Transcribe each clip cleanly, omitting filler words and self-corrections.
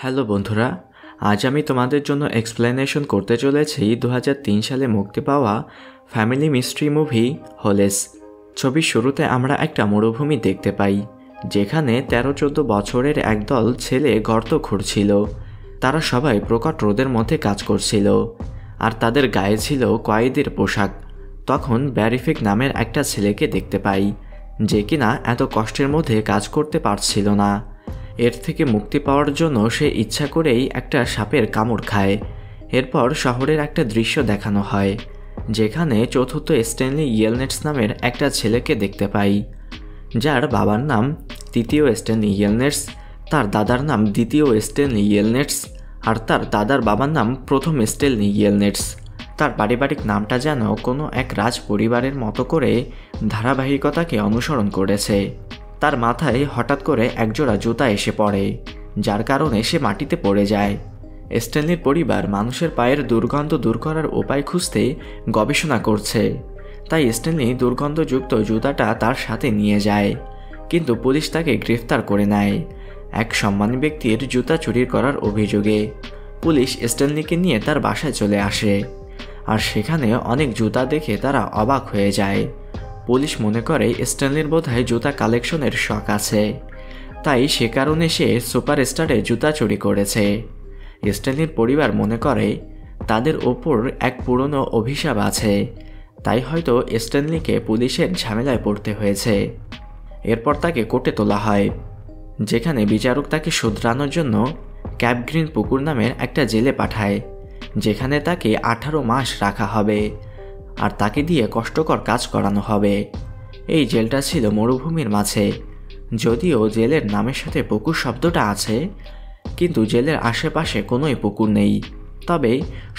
Hello বন্ধুরা, আজ আমি তোমাদের জন্য এক্সপ্লেনেশন করতে চলেছি 2003 সালে মুক্তি পাওয়া ফ্যামিলি মিস্ট্রি মুভি হোলেস। ছবির শুরুতে আমরা একটা মরুভূমি দেখতে পাই, যেখানে 13-14 বছরের একদল ছেলে গর্ত খুঁড়ছিল। তারা সবাই প্রকট রোদের মধ্যে কাজ করছিল, আর তাদের গায়ে ছিল কয়েদির পোশাক। তখন ব্যারিফিক নামের একটা ছেলেকে দেখতে পাই, যে কিনা এত কষ্টের মধ্যে কাজ করতে পারছিল না। এর থেকে মুক্তি পাওয়ার জন্য সে ইচ্ছা করেই একটা সাপের কামড় খায়। এরপর শহরের একটা দৃশ্য দেখানো হয়, যেখানে চতুর্থ স্ট্যানলি ইয়েলনেটস নামের একটা ছেলেকে দেখতে পাই, যার বাবার নাম তৃতীয় স্ট্যানলি ইয়েলনেটস, তার দাদার নাম দ্বিতীয় স্ট্যানলি ইয়েলনেটস, আর তার দাদার বাবার নাম প্রথম স্ট্যানলি ইয়েলনেটস। তার পারিবারিক নামটা যেন কোনো এক রাজ পরিবারের মতো করে ধারাবাহিকতাকে অনুসরণ করেছে। তার মাথায় হঠাৎ করে একজোড়া জুতা এসে পড়ে, যার কারণে সে মাটিতে পড়ে যায়। স্ট্যানলির পরিবার মানুষের পায়ের দুর্গন্ধ দূর করার উপায় খুঁজতে গবেষণা করছে, তাই স্ট্যানলি দুর্গন্ধযুক্ত জুতাটা তার সাথে নিয়ে যায়। কিন্তু পুলিশ তাকে গ্রেফতার করে নেয় এক সম্মানী ব্যক্তির জুতা চুরি করার অভিযোগে। পুলিশ স্ট্যানলিকে নিয়ে তার বাসায় চলে আসে, আর সেখানে অনেক জুতা দেখে তারা অবাক হয়ে যায়। পুলিশ মনে করে স্ট্যানলির বোধহয় জুতা কালেকশনের শখ আছে, তাই সে কারণে সে সুপারস্টারে জুতা চুরি করেছে। স্ট্যানলির পরিবার মনে করে তাদের ওপর এক পুরনো অভিশাপ আছে, তাই হয়তো স্ট্যানলিকে পুলিশের ঝামেলায় পড়তে হয়েছে। এরপর তাকে কোর্টে তোলা হয়, যেখানে বিচারক তাকে শুধরানোর জন্য ক্যাপ গ্রিন পুকুর নামের একটা জেলে পাঠায়, যেখানে তাকে 18 মাস রাখা হবে, আর তাকে দিয়ে কষ্টকর কাজ করানো হবে। এই জেলটা ছিল মরুভূমির মাঝে, যদিও জেলের নামের সাথে পুকুর শব্দটা আছে, কিন্তু জেলের আশেপাশে কোনোই পুকুর নেই। তবে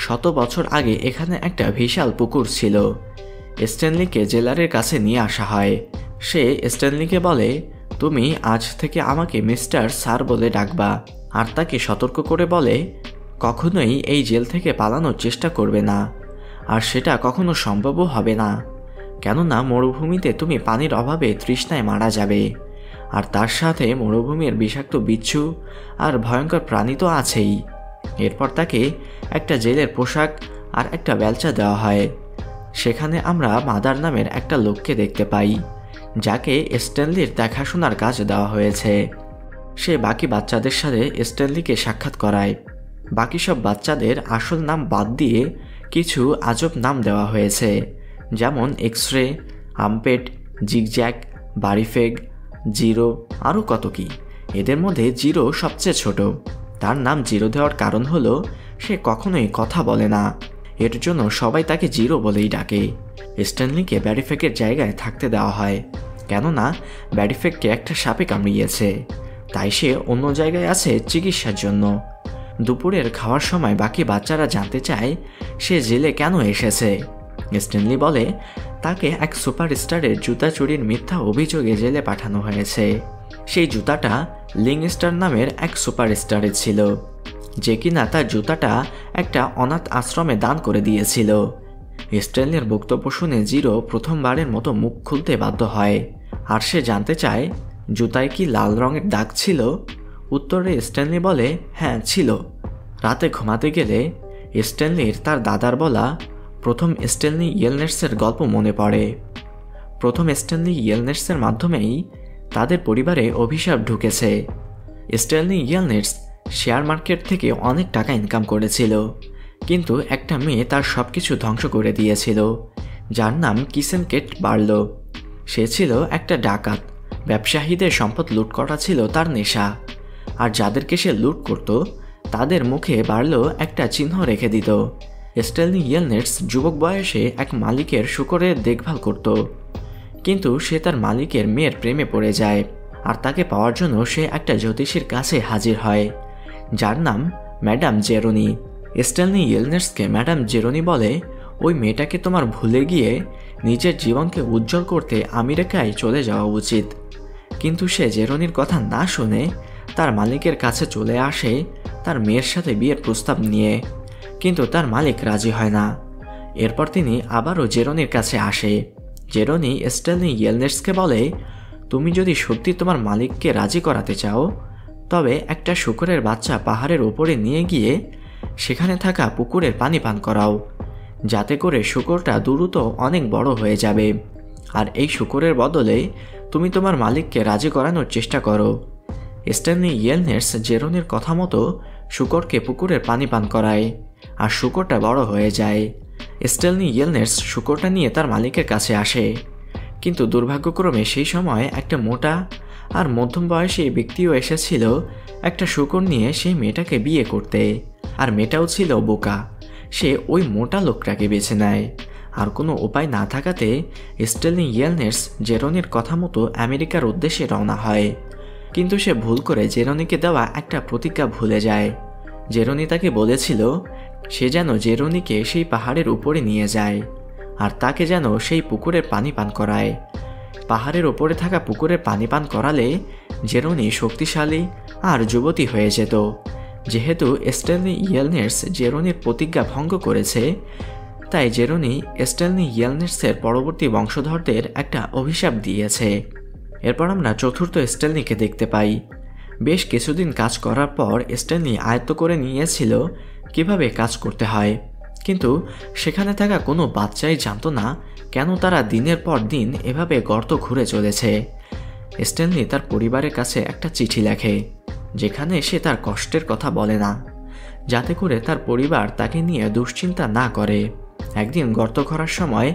100 বছর আগে এখানে একটা বিশাল পুকুর ছিল। স্ট্যানলিকে জেলারের কাছে নিয়ে আসা হয়। সে স্ট্যানলিকে বলে, তুমি আজ থেকে আমাকে মিস্টার স্যার বলে ডাকবা, আর তাকে সতর্ক করে বলে কখনোই এই জেল থেকে পালানোর চেষ্টা করবে না, আর সেটা কখনো সম্ভবও হবে না, কেননা মরুভূমিতে তুমি পানির অভাবে তৃষ্ণায় মারা যাবে, আর তার সাথে মরুভূমির বিষাক্ত বিচ্ছু আর ভয়ঙ্কর প্রাণী তো আছেই। এরপর তাকে একটা জেলের পোশাক আর একটা বেলচা দেওয়া হয়। সেখানে আমরা মাদার নামের একটা লোককে দেখতে পাই, যাকে স্ট্যানলির দেখাশোনার কাজ দেওয়া হয়েছে। সে বাকি বাচ্চাদের সাথে স্ট্যানলিকে সাক্ষাৎ করায়। বাকি সব বাচ্চাদের আসল নাম বাদ দিয়ে কিছু আজব নাম দেওয়া হয়েছে, যেমন এক্সরে, আম্পেট, জিগজ্যাগ, বারিফেগ, জিরো, আরও কত কি। এদের মধ্যে জিরো সবচেয়ে ছোট। তার নাম জিরো দেওয়ার কারণ হলো সে কখনোই কথা বলে না, এর জন্য সবাই তাকে জিরো বলেই ডাকে। স্ট্যানলিকে ব্যারিফেগের জায়গায় থাকতে দেওয়া হয়, কেননা ব্যারিফেগকে একটা সাপে কামড়িয়েছে, তাই সে অন্য জায়গায় আছে চিকিৎসার জন্য। দুপুরের খাওয়ার সময় বাকি বাচ্চারা জানতে চায় সে জেলে কেন এসেছে। স্ট্যানলি বলে তাকে এক সুপারস্টারের জুতা চুরির মিথ্যা অভিযোগে জেলে পাঠানো হয়েছে। সেই জুতাটা লিংস্টার নামের এক সুপারস্টারের ছিল, যে কিনা তার জুতাটা একটা অনাথ আশ্রমে দান করে দিয়েছিল। স্ট্যানলির বক্তব্য শুনে জিরো প্রথমবারের মতো মুখ খুলতে বাধ্য হয়, আর সে জানতে চায় জুতায় কি লাল রঙের দাগ ছিল। উত্তরে স্ট্যানলি বলে হ্যাঁ ছিল। রাতে ঘুমাতে গেলে স্ট্যানলির তার দাদার বলা প্রথম স্ট্যানলি ইয়েলনেটসের গল্প মনে পড়ে। প্রথম স্ট্যানলি ইয়েলনেটসের মাধ্যমেই তাদের পরিবারে অভিশাপ ঢুকেছে। স্ট্যানলি ইয়েলনেটস শেয়ার মার্কেট থেকে অনেক টাকা ইনকাম করেছিল, কিন্তু একটা মেয়ে তার সব কিছু ধ্বংস করে দিয়েছিল, যার নাম কিসেনকেট বার্লো। সে ছিল একটা ডাকাত। ব্যবসায়ীদের সম্পদ লুট করা ছিল তার নেশা, আর যাদেরকে সে লুট করত তাদের মুখে বার্লো একটা চিহ্ন রেখে দিত। স্ট্যানলি ইয়েলনেটস যুবক বয়সে এক মালিকের শূকরের দেখভাল করত, কিন্তু সে তার মালিকের মেয়ের প্রেমে পড়ে যায়, আর তাকে পাওয়ার জন্য সে একটা জ্যোতিষীর কাছে হাজির হয়, যার নাম madam Geronimo. Stanley ইয়েলনেটসকে madam Geronimo বলে ওই মেয়েটাকে তোমার ভুলে গিয়ে নিজের জীবনকে উজ্জ্বল করতে আমেরিকায় চলে যাওয়া উচিত। কিন্তু সে জেরোনির কথা না শুনে তার মালিকের কাছে চলে আসে তার মেয়ের সাথে বিয়ের প্রস্তাব নিয়ে, কিন্তু তার মালিক রাজি হয় না। এরপর তিনি আবারও জেরোনির কাছে আসে। জেরোনি স্ট্যানলি ইয়েলনেটসকে বলে তুমি যদি সত্যি তোমার মালিককে রাজি করাতে চাও, তবে একটা শূকরের বাচ্চা পাহাড়ের উপরে নিয়ে গিয়ে সেখানে থাকা পুকুরের পানি পান করাও, যাতে করে শূকরটা দ্রুত অনেক বড় হয়ে যাবে। আর এই শূকরের বদলে তুমি তোমার মালিককে রাজি করানোর চেষ্টা করো। স্ট্যানলি ইয়েলনার্স জেরনির কথা মতো শূকরকে পুকুরের পানি পান করায়, আর শূকরটা বড় হয়ে যায়। স্ট্যানলি ইয়েলনার্স শূকরটা নিয়ে তার মালিকের কাছে আসে, কিন্তু দুর্ভাগ্যক্রমে সেই সময় একটা মোটা আর মধ্যম বয়সী ব্যক্তিও এসেছিল একটা শূকর নিয়ে সেই মেয়েটাকে বিয়ে করতে। আর মেয়েটাও ছিল বোকা, সে ওই মোটা লোকটাকে বেছে নেয়। আর কোনো উপায় না থাকাতে স্ট্যানলি ইয়েলনার্স জেরনির কথা মতো আমেরিকার উদ্দেশ্যে রওনা হয়। কিন্তু সে ভুল করে জেরনিকে দেওয়া একটা প্রতিজ্ঞা ভুলে যায়। জেরনি তাকে বলেছিল সে যেন জেরনিকে সেই পাহাড়ের উপরে নিয়ে যায়, আর তাকে যেন সেই পুকুরের পানি পান করায়। পাহাড়ের ওপরে থাকা পুকুরের পানি পান করালে জেরনি শক্তিশালী আর যুবতী হয়ে যেত। যেহেতু স্ট্যানলি ইয়েলনার্স জেরনির প্রতিজ্ঞা ভঙ্গ করেছে, তাই জেরনি স্ট্যানলি ইয়েলনার্সের পরবর্তী বংশধরদের একটা অভিশাপ দিয়েছে। এরপর আমরা চতুর্থ স্ট্যানলিকে দেখতে পাই। বেশ কিছুদিন কাজ করার পর স্ট্যানলি আয়ত্ত করে নিয়েছিল কিভাবে কাজ করতে হয়, কিন্তু সেখানে থাকা কোনো বাচ্চাই জানতো না কেন তারা দিনের পর দিন এভাবে গর্ত ঘুরে চলেছে। স্ট্যানলি তার পরিবারের কাছে একটা চিঠি লেখে, যেখানে সে তার কষ্টের কথা বলে না, যাতে করে তার পরিবার তাকে নিয়ে দুশ্চিন্তা না করে। একদিন গর্ত করার সময়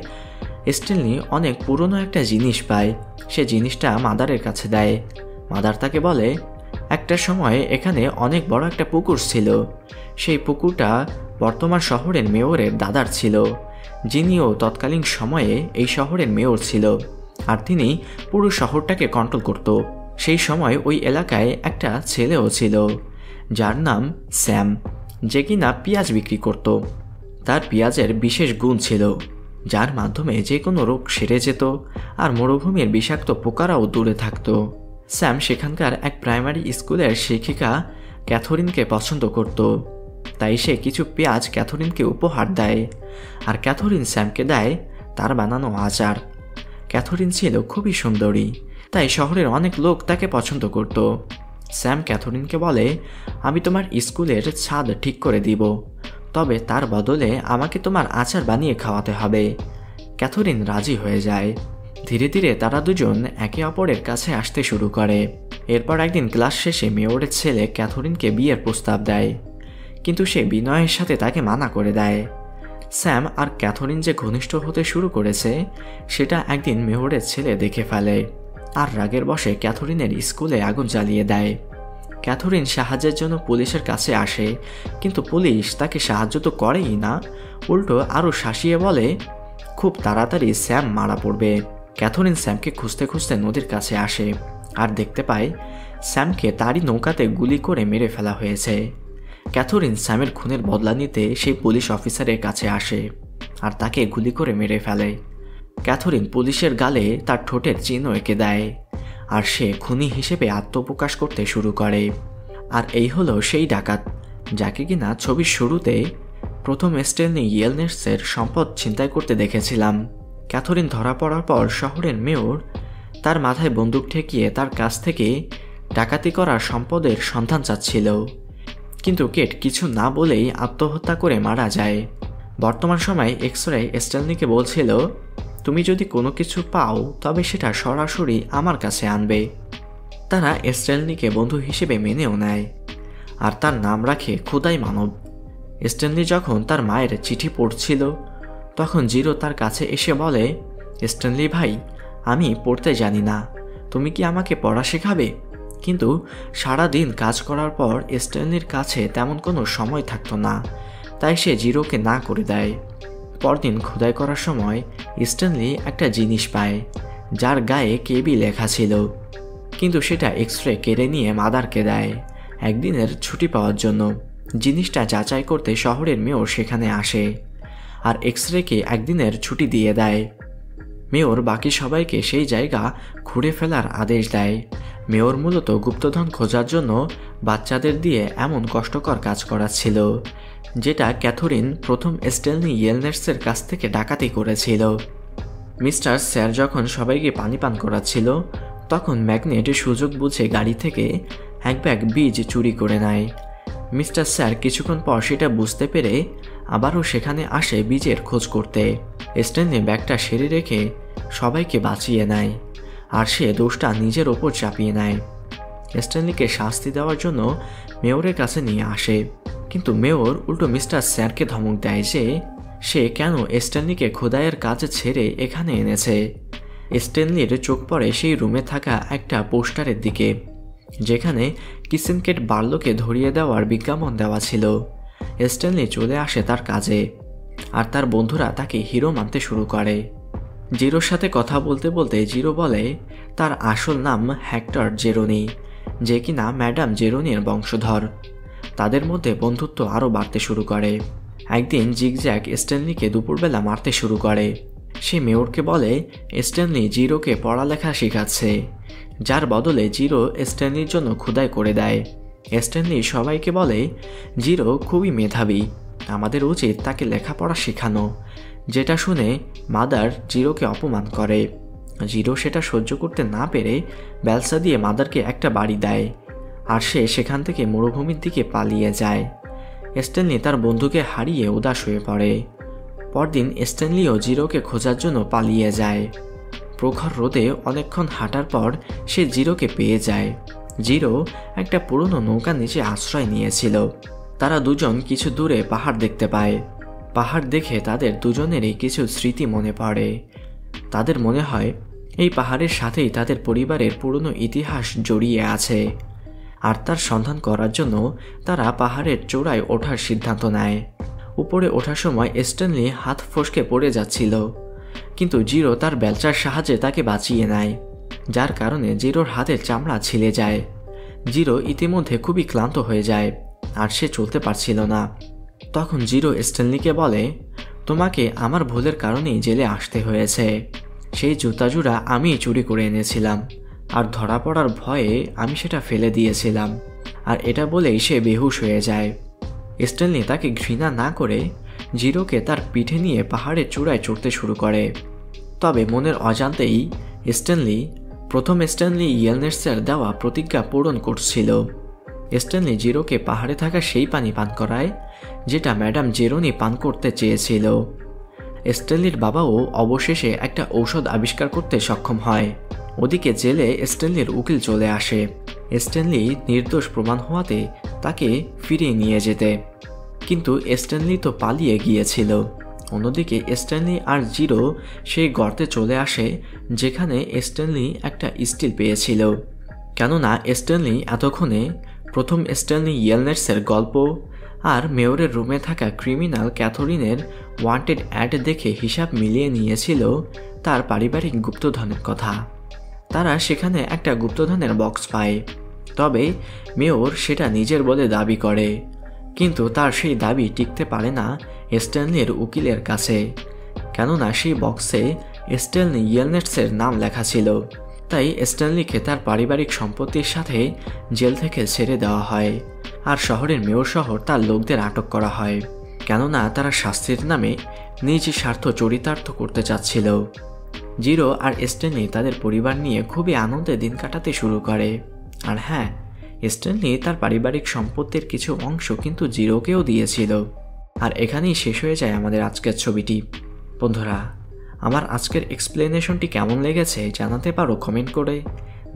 স্ট্যানলি অনেক পুরনো একটা জিনিস পায়। সে জিনিসটা মাদারের কাছে দেয়। মাদার তাকে বলে, একটা সময় এখানে অনেক বড় একটা পুকুর ছিল। সেই পুকুরটা বর্তমান শহরের মেয়রের দাদার ছিল, যিনিও তৎকালীন সময়ে এই শহরের মেয়র ছিল, আর তিনি পুরো শহরটাকে কন্ট্রোল করত। সেই সময় ওই এলাকায় একটা ছেলেও ছিল, যার নাম স্যাম, যে কিনা পেঁয়াজ বিক্রি করত। তার পেঁয়াজের বিশেষ গুণ ছিল, যার মাধ্যমে যে কোনো রোগ সেরে যেত আর মরুভূমির বিষাক্ত পোকারাও দূরে থাকত। স্যাম সেখানকার এক প্রাইমারি স্কুলের শিক্ষিকা ক্যাথরিনকে পছন্দ করত, তাই সে কিছু পেঁয়াজ ক্যাথরিনকে উপহার দেয়, আর ক্যাথরিন স্যামকে দেয় তার বানানো আচার। ক্যাথরিন ছিল খুবই সুন্দরী, তাই শহরের অনেক লোক তাকে পছন্দ করত। স্যাম ক্যাথরিনকে বলে, আমি তোমার স্কুলের ছাদ ঠিক করে দিব, তবে তার বদলে আমাকে তোমার আচার বানিয়ে খাওয়াতে হবে। ক্যাথরিন রাজি হয়ে যায়। ধীরে ধীরে তারা দুজন একে অপরের কাছে আসতে শুরু করে। এরপর একদিন ক্লাস শেষে মেয়রের ছেলে ক্যাথরিনকে বিয়ের প্রস্তাব দেয়, কিন্তু সে বিনয়ের সাথে তাকে মানা করে দেয়। স্যাম আর ক্যাথরিন যে ঘনিষ্ঠ হতে শুরু করেছে সেটা একদিন মেয়রের ছেলে দেখে ফেলে, আর রাগের বশে ক্যাথরিনের স্কুলে আগুন জ্বালিয়ে দেয়। ক্যাথরিন সাহায্যের জন্য পুলিশের কাছে আসে, কিন্তু পুলিশ তাকে সাহায্য তো করেই না, উল্টো আরও শাসিয়ে বলে খুব তাড়াতাড়ি স্যাম মারা পড়বে। ক্যাথরিন স্যামকে খুঁজতে খুঁজতে নদীর কাছে আসে, আর দেখতে পায় স্যামকে তারই নৌকাতে গুলি করে মেরে ফেলা হয়েছে। ক্যাথরিন স্যামের খুনের বদলা নিতে সেই পুলিশ অফিসারের কাছে আসে, আর তাকে গুলি করে মেরে ফেলে। ক্যাথরিন পুলিশের গালে তার ঠোঁটের চিহ্ন এঁকে দেয়, আর সে খুনি হিসেবে আত্মপ্রকাশ করতে শুরু করে। আর এই হলো সেই ডাকাত যাকে কিনা ছবির শুরুতে প্রথম স্ট্যানলি ইয়েলনার্সের সম্পদ ছিনতাই করতে দেখেছিলাম। ক্যাথরিন ধরা পড়ার পর শহরের মেয়র তার মাথায় বন্দুক ঠেকিয়ে তার কাছ থেকে ডাকাতি করা সম্পদের সন্ধান চাচ্ছিল, কিন্তু কেট কিছু না বলেই আত্মহত্যা করে মারা যায়। বর্তমান সময়ে এক্স-রে স্ট্যানলিকে বলছিল, তুমি যদি কোনো কিছু পাও তবে সেটা সরাসরি আমার কাছে আনবে। তারা স্ট্যানলিকে বন্ধু হিসেবে মেনেও নেয়, আর তার নাম রাখে খোদাই মানব। স্ট্যানলি যখন তার মায়ের চিঠি পড়ছিল তখন জিরো তার কাছে এসে বলে, স্ট্যানলি ভাই, আমি পড়তে জানি না, তুমি কি আমাকে পড়া শেখাবে? কিন্তু সারা দিন কাজ করার পর স্ট্যানলির কাছে তেমন কোনো সময় থাকতো না, তাই সে জিরোকে না করে দেয়। পরদিন খোদাই করার সময় স্ট্যানলি একটা জিনিস পায় যার গায়ে কেবি লেখা ছিল, কিন্তু সেটা এক্স-রে কেড়ে নিয়ে মাদারকে দেয় একদিনের ছুটি পাওয়ার জন্য। জিনিসটা যাচাই করতে শহরের মেয়র সেখানে আসে, আর এক্স-রেকে একদিনের ছুটি দিয়ে দেয়। মেয়র বাকি সবাইকে সেই জায়গা ঘুরে ফেলার আদেশ দেয়। মেয়র মূলত গুপ্তধন খোঁজার জন্য বাচ্চাদের দিয়ে এমন কষ্টকর কাজ করাচ্ছিল, যেটা ক্যাথরিন প্রথম স্ট্যানলি ইয়েলনার্সের কাছ থেকে ডাকাতি করেছিল। মিস্টার স্যার যখন সবাইকে পানি পান করাচ্ছিল তখন ম্যাগনেট সুযোগ বুঝে গাড়ি থেকে এক ব্যাগ বীজ চুরি করে নেয়। মিস্টার স্যার কিছুক্ষণ পর সেটা বুঝতে পেরে আবারও সেখানে আসে বীজের খোঁজ করতে। স্ট্যানলি ব্যাগটা সেরে রেখে সবাইকে বাঁচিয়ে নেয়, আর সে দোষটা নিজের ওপর চাপিয়ে নেয়। স্ট্যানলিকে শাস্তি দেওয়ার জন্য মেয়রের কাছে নিয়ে আসে, কিন্তু মেয়র উল্টো মিস্টার স্যারকে ধমক দেয় যে সে কেন স্ট্যানলিকে খোদাইয়ের কাজ ছেড়ে এখানে এনেছে। স্ট্যানলির চোখ পড়ে সেই রুমে থাকা একটা পোস্টারের দিকে, যেখানে কিচেন কেট বার্লোকে ধরিয়ে দেওয়ার বিজ্ঞাপন দেওয়া ছিল। স্ট্যানলি চলে আসে তার কাজে, আর তার বন্ধুরা তাকে হিরো মানতে শুরু করে। জিরোর সাথে কথা বলতে বলতে জিরো বলে তার আসল নাম হেক্টর জেরোনি, যে কিনা ম্যাডাম জেরোনির বংশধর। তাদের মধ্যে বন্ধুত্ব আরও বাড়তে শুরু করে। একদিন জিগজ্যাগ স্ট্যানলিকে দুপুরবেলা মারতে শুরু করে। সে মেয়রকে বলে স্ট্যানলি জিরোকে পড়ালেখা শেখাচ্ছে, যার বদলে জিরো স্ট্যানলির জন্য খোদাই করে দেয়। স্ট্যানলি সবাইকে বলে জিরো খুবই মেধাবী, আমাদের উচিত তাকে লেখাপড়া শেখানো, যেটা শুনে মাদার জিরোকে অপমান করে। জিরো সেটা সহ্য করতে না পেরে ব্যালসা দিয়ে মাদারকে একটা বাড়ি দেয়, আর সে সেখান থেকে মরুভূমির দিকে পালিয়ে যায়। স্ট্যানলি তার বন্ধুকে হারিয়ে উদাস হয়ে পড়ে। পরদিন স্ট্যানলিও জিরোকে খোঁজার জন্য পালিয়ে যায়। প্রখর রোদে অনেকক্ষণ হাঁটার পর সে জিরোকে পেয়ে যায়। জিরো একটা পুরনো নৌকার নিচে আশ্রয় নিয়েছিল। তারা দুজন কিছু দূরে পাহাড় দেখতে পায়। পাহাড় দেখে তাদের দুজনেরই কিছু স্মৃতি মনে পড়ে। তাদের মনে হয় এই পাহাড়ের সাথেই তাদের পরিবারের পুরনো ইতিহাস জড়িয়ে আছে, আর তার সন্ধান করার জন্য তারা পাহাড়ের চূড়ায় ওঠার সিদ্ধান্ত নেয়। উপরে ওঠার সময় স্ট্যানলি হাত ফসকে পড়ে যাচ্ছিল, কিন্তু জিরো তার বেলচার সাহায্যে তাকে বাঁচিয়ে নেয়, যার কারণে জিরোর হাতের চামড়া ছিলে যায়। জিরো ইতিমধ্যে খুবই ক্লান্ত হয়ে যায়, আর সে চলতে পারছিল না। তখন জিরো স্ট্যানলিকে বলে, তোমাকে আমার ভুলের কারণেই জেলে আসতে হয়েছে। সেই জুতা জোড়া আমি চুরি করে এনেছিলাম, আর ধরা পড়ার ভয়ে আমি সেটা ফেলে দিয়েছিলাম। আর এটা বলেই সে বেহুশ হয়ে যায়। স্ট্যানলি তাকে ঘৃণা না করে জিরোকে তার পিঠে নিয়ে পাহাড়ের চূড়ায় চড়তে শুরু করে। তবে মনের অজান্তেই প্রথম স্ট্যানলি ইয়েলনেটসের দেওয়া প্রতিজ্ঞা পূরণ করছিল। স্ট্যানলি জিরোকে পাহাড়ে থাকা সেই পানি পান করায় যেটা ম্যাডাম জেরোনি পান করতে চেয়েছিল। স্ট্যানলির বাবাও অবশেষে একটা ঔষধ আবিষ্কার করতে সক্ষম হয়। ওদিকে জেলে স্ট্যানলির উকিল চলে আসে স্ট্যানলি নির্দোষ প্রমাণ হওয়াতে তাকে ফিরিয়ে নিয়ে যেতে, কিন্তু স্ট্যানলি তো পালিয়ে গিয়েছিল। অন্যদিকে স্ট্যানলি আর জিরো সেই গর্তে চলে আসে যেখানে স্ট্যানলি একটা স্টিল পেয়েছিল, কেননা স্ট্যানলি এতক্ষণে প্রথম স্ট্যানলি ইয়েলনেটসের গল্প আর মেয়রের রুমে থাকা ক্রিমিনাল ক্যাথরিনের ওয়ান্টেড অ্যাড দেখে হিসাব মিলিয়ে নিয়েছিল তার পারিবারিক গুপ্তধনের কথা। তারা সেখানে একটা গুপ্তধনের বক্স পায়, তবে মেয়র সেটা নিজের বলে দাবি করে, কিন্তু তার সেই দাবি টিকতে পারে না স্ট্যানলির উকিলের কাছে, কেননা সেই বক্সে স্ট্যানলি ইয়েলনেটসের নাম লেখা ছিল। তাই স্ট্যানলিকে তার পারিবারিক সম্পত্তির সাথে জেল থেকে ছেড়ে দেওয়া হয়, আর শহরের মেয়র শহর তার লোকদের আটক করা হয়, কেননা তারা শাস্তির নামে নিজ স্বার্থ চরিতার্থ করতে চাচ্ছিল। জিরো আর স্ট্যানলি তাদের পরিবার নিয়ে খুবই আনন্দে দিন কাটাতে শুরু করে। আর হ্যাঁ, স্ট্যানলি তার পারিবারিক সম্পত্তির কিছু অংশ কিন্তু জিরোকেও দিয়েছিল। আর এখানেই শেষ হয়ে যায় আমাদের আজকের ছবিটি। বন্ধুরা, আমার আজকের এক্সপ্লেনেশনটি কেমন লেগেছে জানাতে পারো কমেন্ট করে।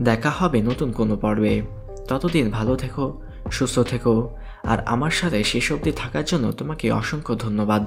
দেখা হবে নতুন কোনো পর্বে। ততদিন ভালো থেকো, সুস্থ থেকো, আর আমার সাথে শেষ অবধি থাকার জন্য তোমাকে অসংখ্য ধন্যবাদ।